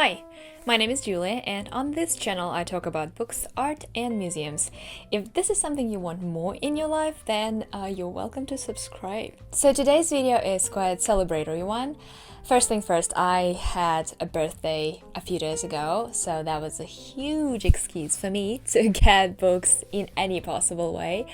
Hi, my name is Julia, and on this channel I talk about books, art, and museums. If this is something you want more in your life, then you're welcome to subscribe. So today's video is quite a celebratory one. First thing first, I had a birthday a few days ago, so that was a huge excuse for me to get books in any possible way.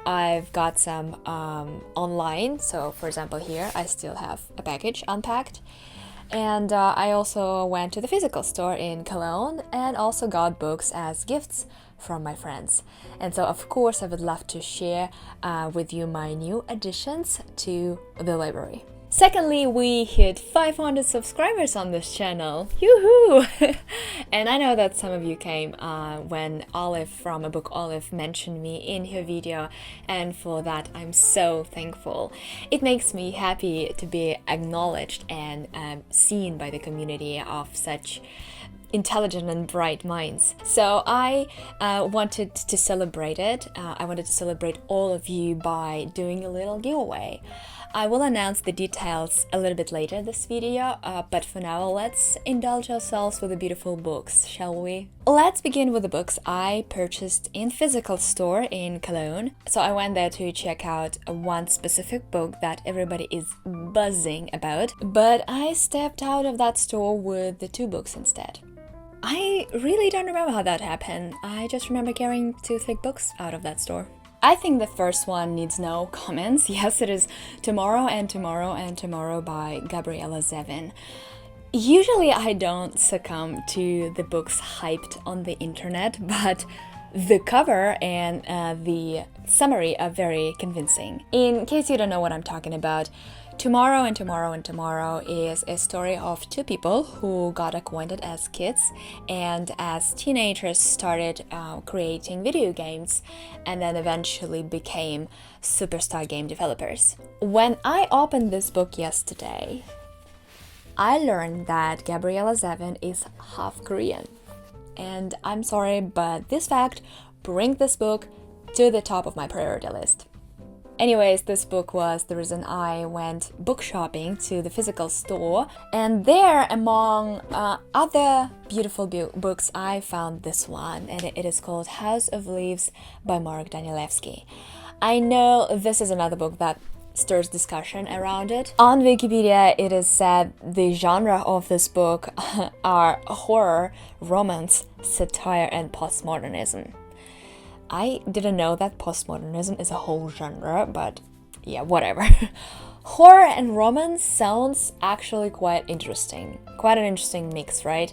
I've got some online, so for example here I still have a package unpacked. And I also went to the physical store in Cologne and also got books as gifts from my friends. And so of course I would love to share with you my new additions to the library. Secondly, we hit 500 subscribers on this channel. Yoo-hoo! And I know that some of you came when Olive from a book Olive mentioned me in her video, and for that I'm so thankful. It makes me happy to be acknowledged and seen by the community of such intelligent and bright minds. So I wanted to celebrate it. I wanted to celebrate all of you by doing a little giveaway. I will announce the details a little bit later this video, but for now let's indulge ourselves with the beautiful books, shall we? Let's begin with the books I purchased in physical store in Cologne. So I went there to check out one specific book that everybody is buzzing about, but I stepped out of that store with the two books instead. I really don't remember how that happened. I just remember carrying two thick books out of that store. I think the first one needs no comments. Yes, it is Tomorrow and Tomorrow and Tomorrow by Gabrielle Zevin. Usually I don't succumb to the books hyped on the internet, but the cover and the summary are very convincing. In case you don't know what I'm talking about, Tomorrow and Tomorrow and Tomorrow is a story of two people who got acquainted as kids and as teenagers started creating video games and then eventually became superstar game developers. When I opened this book yesterday, I learned that Gabrielle Zevin is half Korean. And I'm sorry, but this fact brings this book to the top of my priority list. Anyways, this book was the reason I went book shopping to the physical store, and there, among other beautiful books, I found this one, and it is called House of Leaves by Danielewski. I know this is another book that stirs discussion around it. On Wikipedia, it is said the genre of this book are horror, romance, satire, and postmodernism. I didn't know that postmodernism is a whole genre, but yeah, whatever. Horror and romance sounds actually quite interesting. Quite an interesting mix, right?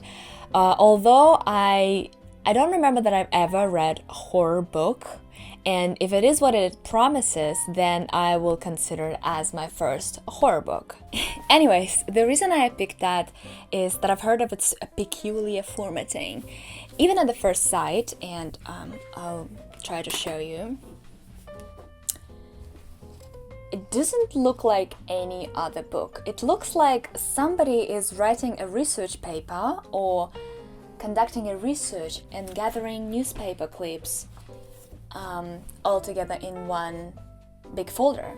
Although I don't remember that I've ever read a horror book, and if it is what it promises, then I will consider it as my first horror book. Anyways, the reason I picked that is that I've heard of its peculiar formatting. Even at the first sight, and I'll try to show you, it doesn't look like any other book. It looks like somebody is writing a research paper or conducting a research and gathering newspaper clips all together in one big folder.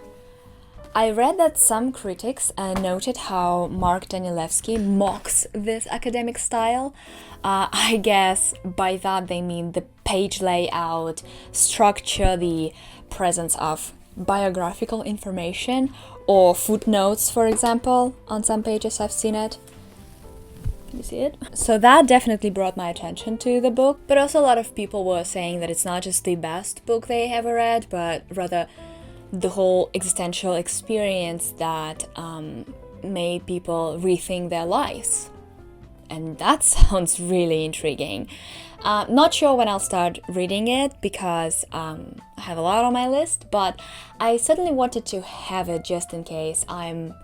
I read that some critics noted how Danielewski mocks this academic style. I guess by that they mean the page layout, structure, the presence of biographical information or footnotes, for example. On some pages I've seen it. Can you see it? So that definitely brought my attention to the book, but also a lot of people were saying that it's not just the best book they ever read, but rather the whole existential experience that made people rethink their lives. And that sounds really intriguing. Not sure when I'll start reading it because I have a lot on my list, but I certainly wanted to have it just in case I'm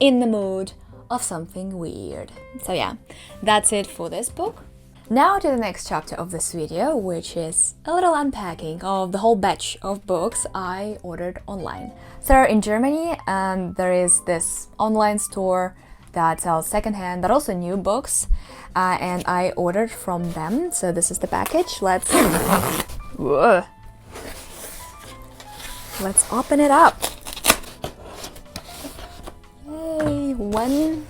in the mood of something weird. So yeah, that's it for this book. Now to the next chapter of this video, which is a little unpacking of the whole batch of books I ordered online. So in Germany, there is this online store that sells secondhand but also new books, and I ordered from them. So this is the package. Let's open it up. Yay, one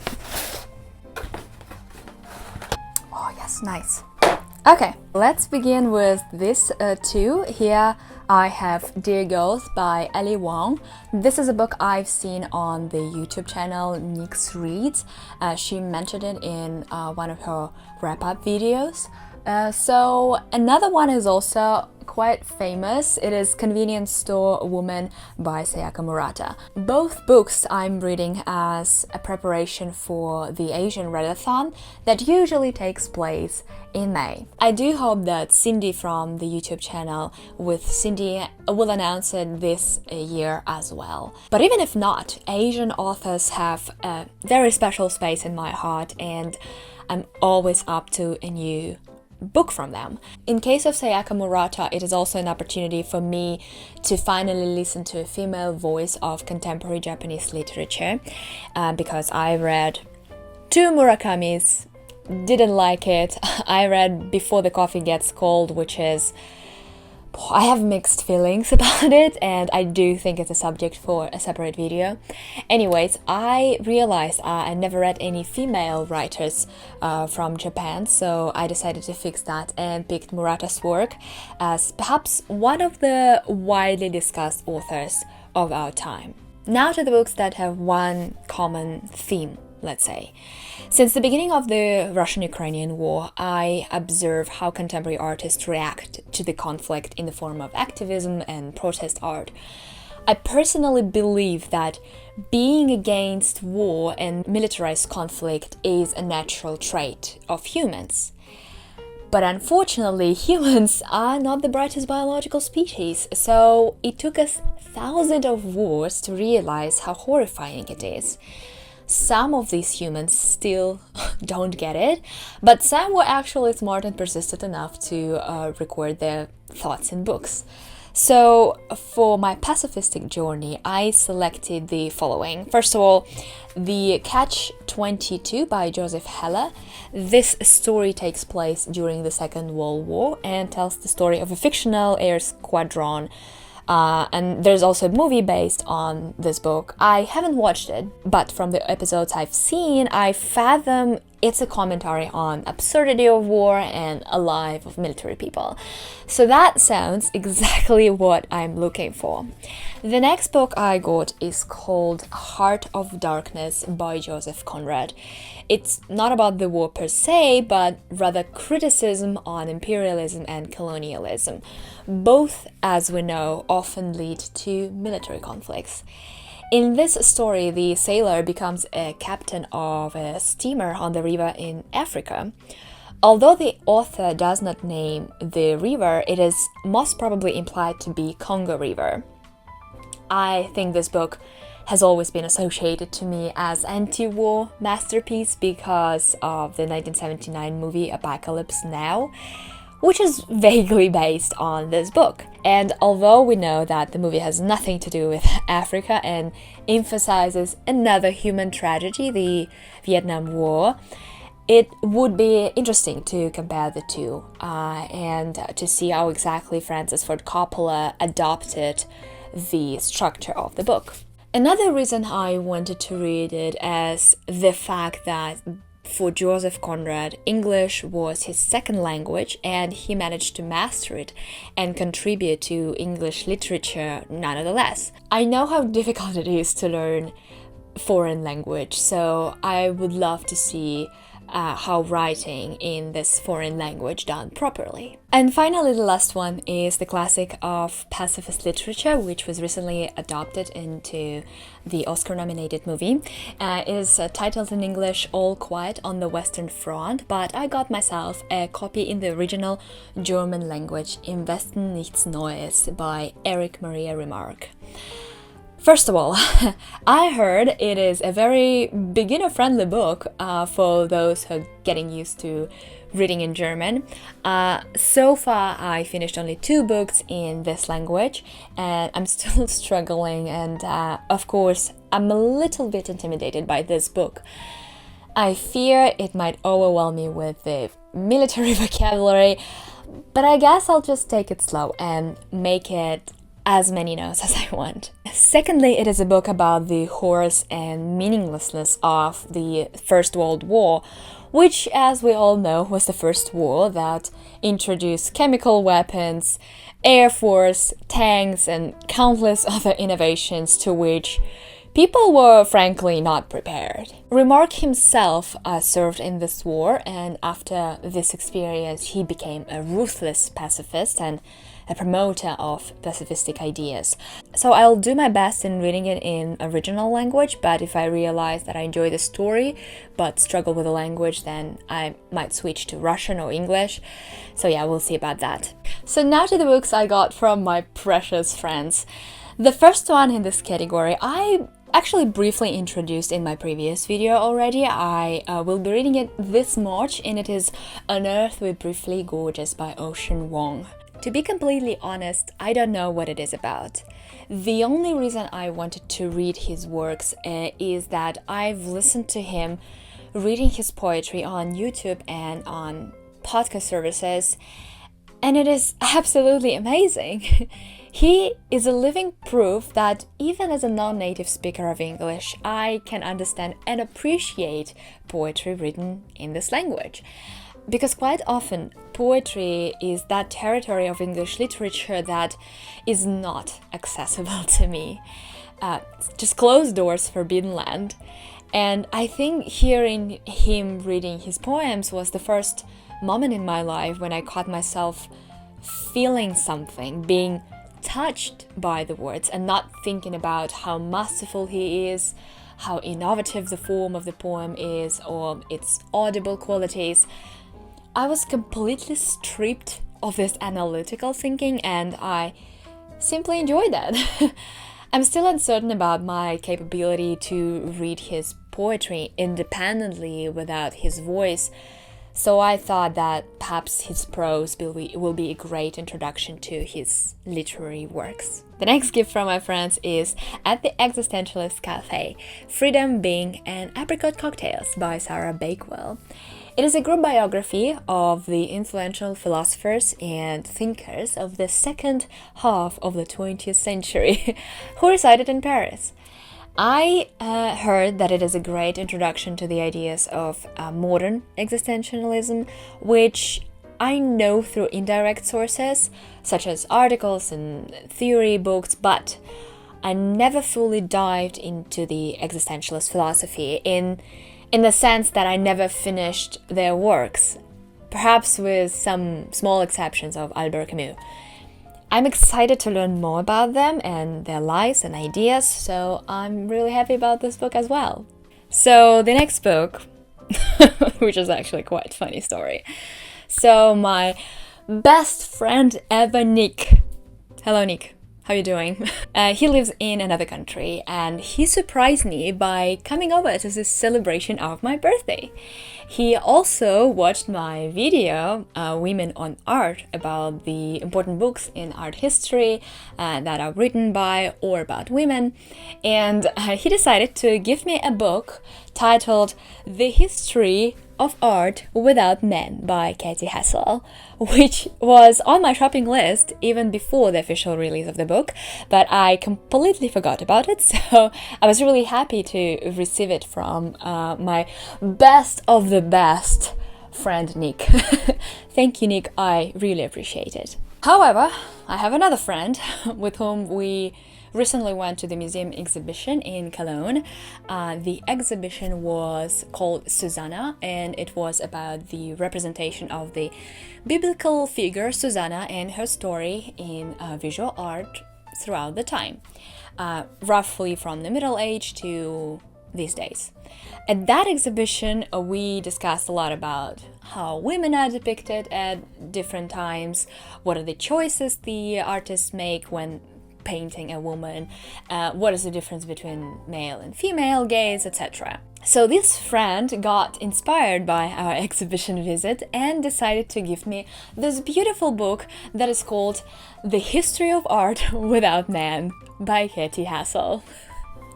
Nice, nice. Okay, let's begin with this two. Here I have Dear Girls by Wong. This is a book I've seen on the YouTube channel Nichts Reads. She mentioned it in one of her wrap-up videos. So another one is also quite famous. It is Convenience Store Woman by Sayaka Murata. Both books I'm reading as a preparation for the Asian Readathon that usually takes place in May. I do hope that Cindy from the YouTube channel with Cindy will announce it this year as well. But even if not, Asian authors have a very special space in my heart, and I'm always up to a new book from them. In case of Sayaka Murata, it is also an opportunity for me to finally listen to a female voice of contemporary Japanese literature, because I read two Murakamis, didn't like it. I read Before the Coffee Gets Cold, which is, I have mixed feelings about it, and I do think it's a subject for a separate video. Anyways, I realized I never read any female writers from Japan, so I decided to fix that and picked Murata's work as perhaps one of the widely discussed authors of our time. Now to the books that have one common theme, let's say. Since the beginning of the Russian-Ukrainian war, I observe how contemporary artists react to the conflict in the form of activism and protest art. I personally believe that being against war and militarized conflict is a natural trait of humans. But unfortunately, humans are not the brightest biological species, so it took us thousands of wars to realize how horrifying it is. Some of these humans still don't get it, but some were actually smart and persistent enough to record their thoughts in books. So for my pacifistic journey, I selected the following. First of all, The Catch-22 by Joseph Heller. This story takes place during the Second World War and tells the story of a fictional air squadron. And there's also a movie based on this book. I haven't watched it, but from the episodes I've seen, I fathom it's a commentary on absurdity of war and a life of military people. So that sounds exactly what I'm looking for. The next book I got is called Heart of Darkness by Joseph Conrad. It's not about the war per se, but rather criticism on imperialism and colonialism. Both, as we know, often lead to military conflicts. In this story, the sailor becomes a captain of a steamer on the river in Africa. Although the author does not name the river, it is most probably implied to be Congo River. I think this book has always been associated to me as anti-war masterpiece because of the 1979 movie Apocalypse Now, which is vaguely based on this book. And although we know that the movie has nothing to do with Africa and emphasizes another human tragedy, the Vietnam War, it would be interesting to compare the two and to see how exactly Francis Ford Coppola adopted the structure of the book. Another reason I wanted to read it is the fact that for Joseph Conrad, English was his second language, and he managed to master it and contribute to English literature nonetheless. I know how difficult it is to learn foreign language, so I would love to see how writing in this foreign language done properly. And finally, the last one is the classic of pacifist literature, which was recently adopted into the Oscar-nominated movie. It is titled in English All Quiet on the Western Front, but I got myself a copy in the original German language, Im Westen nichts Neues by Erich Maria Remarque. First of all, I heard it is a very beginner-friendly book for those who are getting used to reading in German. So far, I finished only 2 books in this language, and I'm still struggling, and of course, I'm a little bit intimidated by this book. I fear it might overwhelm me with the military vocabulary, but I guess I'll just take it slow and make it as many notes as I want. Secondly, it is a book about the horrors and meaninglessness of the First World War, which, as we all know, was the first war that introduced chemical weapons, air force, tanks, and countless other innovations to which people were frankly not prepared. Remarque himself served in this war, and after this experience he became a ruthless pacifist and a promoter of pacifistic ideas. So I'll do my best in reading it in original language, but if I realize that I enjoy the story but struggle with the language, then I might switch to Russian or English. So yeah, we'll see about that. So now to the books I got from my precious friends. The first one in this category I actually briefly introduced in my previous video already. I will be reading it this March, and it is Unearthed with Briefly Gorgeous by Wong. To be completely honest, I don't know what it is about. The only reason I wanted to read his works is that I've listened to him reading his poetry on YouTube and on podcast services, and it is absolutely amazing. He is a living proof that even as a non-native speaker of English, I can understand and appreciate poetry written in this language. Because quite often, poetry is that territory of English literature that is not accessible to me. Just closed doors, forbidden land. And I think hearing him reading his poems was the first moment in my life when I caught myself feeling something, being touched by the words, and not thinking about how masterful he is, how innovative the form of the poem is, or its audible qualities. I was completely stripped of this analytical thinking, and I simply enjoyed that. I'm still uncertain about my capability to read his poetry independently without his voice, so I thought that perhaps his prose will be a great introduction to his literary works. The next gift from my friends is At the Existentialist Cafe, Freedom, Being, and Apricot Cocktails by Sarah Bakewell. It is a group biography of the influential philosophers and thinkers of the second half of the 20th century who resided in Paris. I heard that it is a great introduction to the ideas of modern existentialism, which I know through indirect sources, such as articles and theory books, but I never fully dived into the existentialist philosophy in the sense that I never finished their works, perhaps with some small exceptions of Albert Camus. I'm excited to learn more about them and their lives and ideas, so I'm really happy about this book as well. So the next book, which is actually quite a funny story. So my best friend ever, Nick. Hello, Nick. How you doing? He lives in another country, and he surprised me by coming over to this celebration of my birthday. He also watched my video, Women on Art, about the important books in art history that are written by or about women, and he decided to give me a book titled The History of Art Without Men by Katy Hessel, which was on my shopping list even before the official release of the book, but I completely forgot about it, so I was really happy to receive it from my best of the best friend Nick. Thank you, Nick, I really appreciate it. However, I have another friend with whom we recently went to the museum exhibition in Cologne. The exhibition was called Susanna, and it was about the representation of the biblical figure Susanna and her story in visual art throughout the time, roughly from the Middle Age to these days. At that exhibition, we discussed a lot about how women are depicted at different times, what are the choices the artists make when painting a woman, what is the difference between male and female gaze, etc. So this friend got inspired by our exhibition visit and decided to give me this beautiful book that is called The History of Art Without Men by Katy Hessel.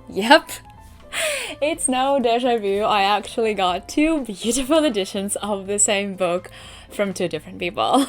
Yep, it's no deja vu, I actually got two beautiful editions of the same book from two different people.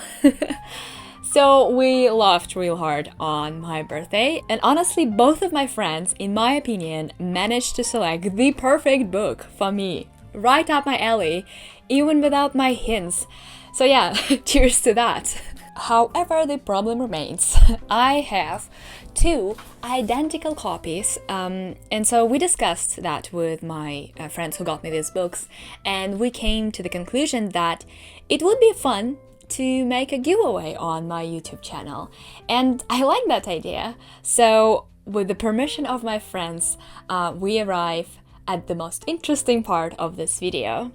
So we laughed real hard on my birthday, and honestly both of my friends, in my opinion, managed to select the perfect book for me, right up my alley, even without my hints. So yeah, cheers to that. However, the problem remains. I have 2 identical copies, and so we discussed that with my friends who got me these books, and we came to the conclusion that it would be fun to make a giveaway on my YouTube channel, and I like that idea. So with the permission of my friends, we arrive at the most interesting part of this video.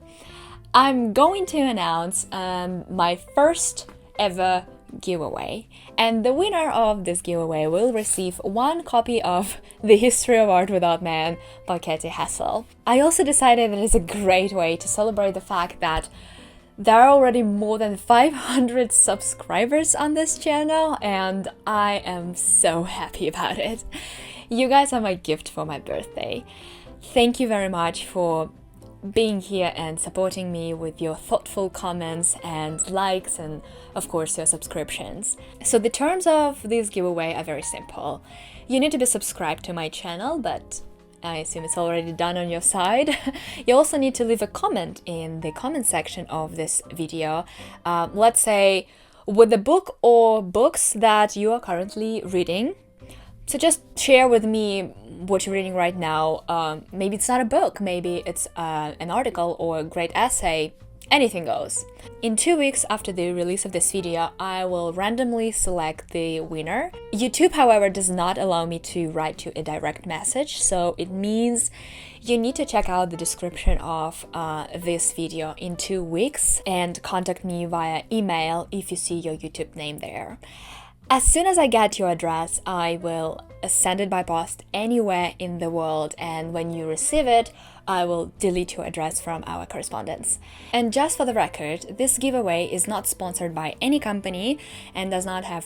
I'm going to announce my first ever giveaway, and the winner of this giveaway will receive 1 copy of The History of Art Without Man by Katy Hessel. I also decided that it's a great way to celebrate the fact that there are already more than 500 subscribers on this channel, and I am so happy about it. You guys are my gift for my birthday. Thank you very much for being here and supporting me with your thoughtful comments and likes, and of course your subscriptions. So the terms of this giveaway are very simple. You need to be subscribed to my channel, but I assume it's already done on your side. You also need to leave a comment in the comment section of this video, let's say with the book or books that you are currently reading. So just share with me what you're reading right now. Maybe it's not a book, maybe it's an article or a great essay. Anything goes. In 2 weeks after the release of this video, I will randomly select the winner. YouTube, however, does not allow me to write you a direct message, so it means you need to check out the description of this video in 2 weeks and contact me via email if you see your YouTube name there. As soon as I get your address, I will send it by post anywhere in the world, and when you receive it, I will delete your address from our correspondence. And just for the record, this giveaway is not sponsored by any company and does not have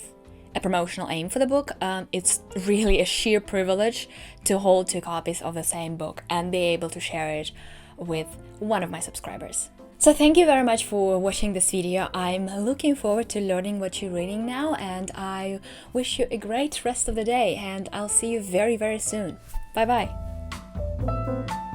a promotional aim for the book. It's really a sheer privilege to hold 2 copies of the same book and be able to share it with one of my subscribers. So thank you very much for watching this video. I'm looking forward to learning what you're reading now, and I wish you a great rest of the day, and I'll see you very, very soon. Bye bye.